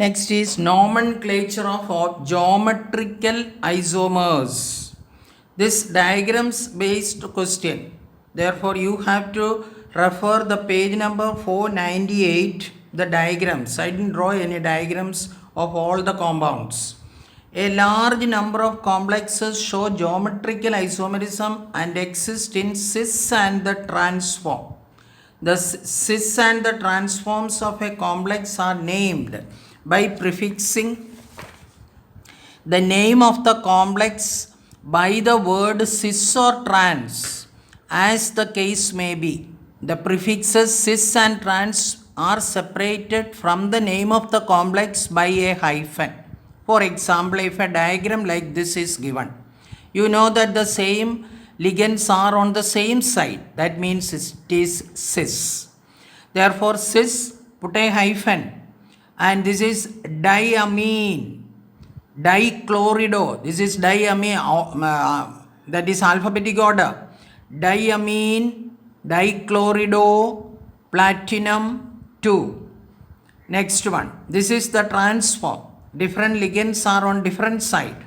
Next is nomenclature of geometrical isomers. This diagrams based question. Therefore, you have to refer the page number 498, the diagrams. I didn't draw any diagrams of all the compounds. A large number of complexes show geometrical isomerism and exist in cis and the transform. The cis and the transforms of a complex are named by prefixing the name of the complex by the word cis or trans, as the case may be. The prefixes cis and trans are separated from the name of the complex by a hyphen. For example, if a diagram like this is given, you know that the same ligands are on the same side. That means it is cis. Therefore, cis, put a hyphen, and this is diamine, dichlorido. This is diamine, that is alphabetic order. Diamine, dichlorido, platinum 2. Next one. This is the transform. Different ligands are on different side.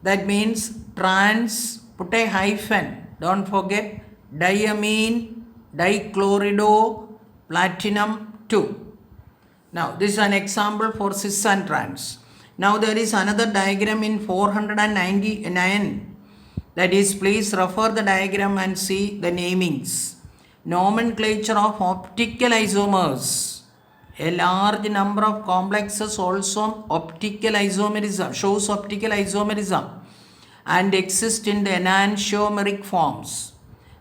That means trans, put a hyphen. Don't forget diamine, dichlorido, platinum 2. Now this is an example for cis and trans. Now there is another diagram in 499. That is, please refer the diagram and see the namings. Nomenclature of optical isomers. A large number of complexes also optical isomerism, shows optical isomerism and exist in the enantiomeric forms.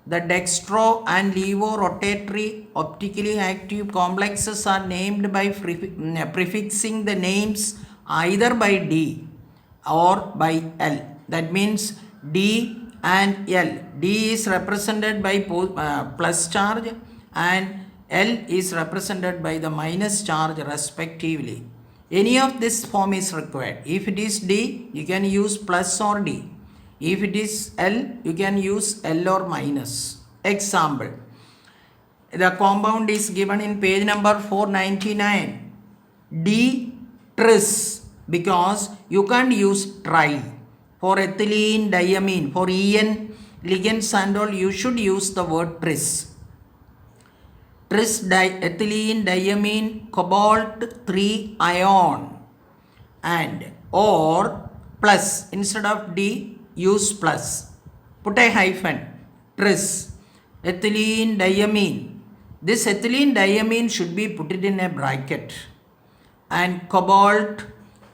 The dextro and levorotatory optically active complexes are named by prefixing the names either by D or by L. That means D and L. D is represented by plus charge and L is represented by the minus charge respectively. Any of this form is required. If it is D, you can use plus or D. If it is L, you can use L or minus. Example. The compound is given in page number 499. D tris, because you can't use tri. For ethylene diamine, for EN ligands and all, you should use the word tris. Tris ethylene diamine cobalt 3 ion, and or plus, instead of D use plus, put a hyphen, tris ethylene diamine. This ethylene diamine should be put it in a bracket, and cobalt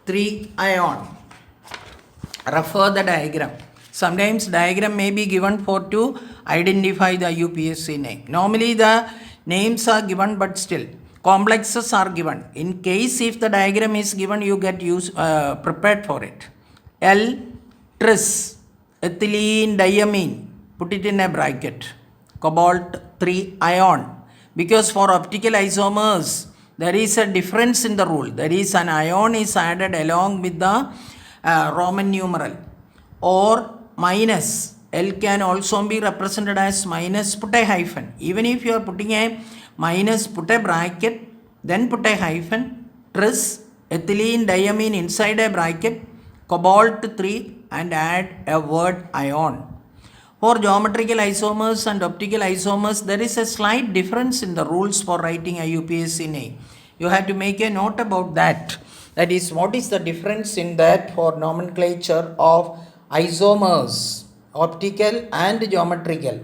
3 ion. Refer the diagram. Sometimes diagram may be given for to identify the UPSC name. Normally the names are given, but still complexes are given. In case if the diagram is given, you get prepared for it. L tris ethylene diamine, put it in a bracket, cobalt 3 ion, because for optical isomers there is a difference in the rule. There is an ion is added along with the Roman numeral, or minus. L can also be represented as minus, put a hyphen. Even if you are putting a minus, put a bracket, then put a hyphen, tris ethylene diamine inside a bracket, cobalt 3, and add a word ion. For geometrical isomers and optical isomers, there is a slight difference in the rules for writing a UPSC name. You have to make a note about that. That is, what is the difference in that for nomenclature of isomers, optical and geometrical.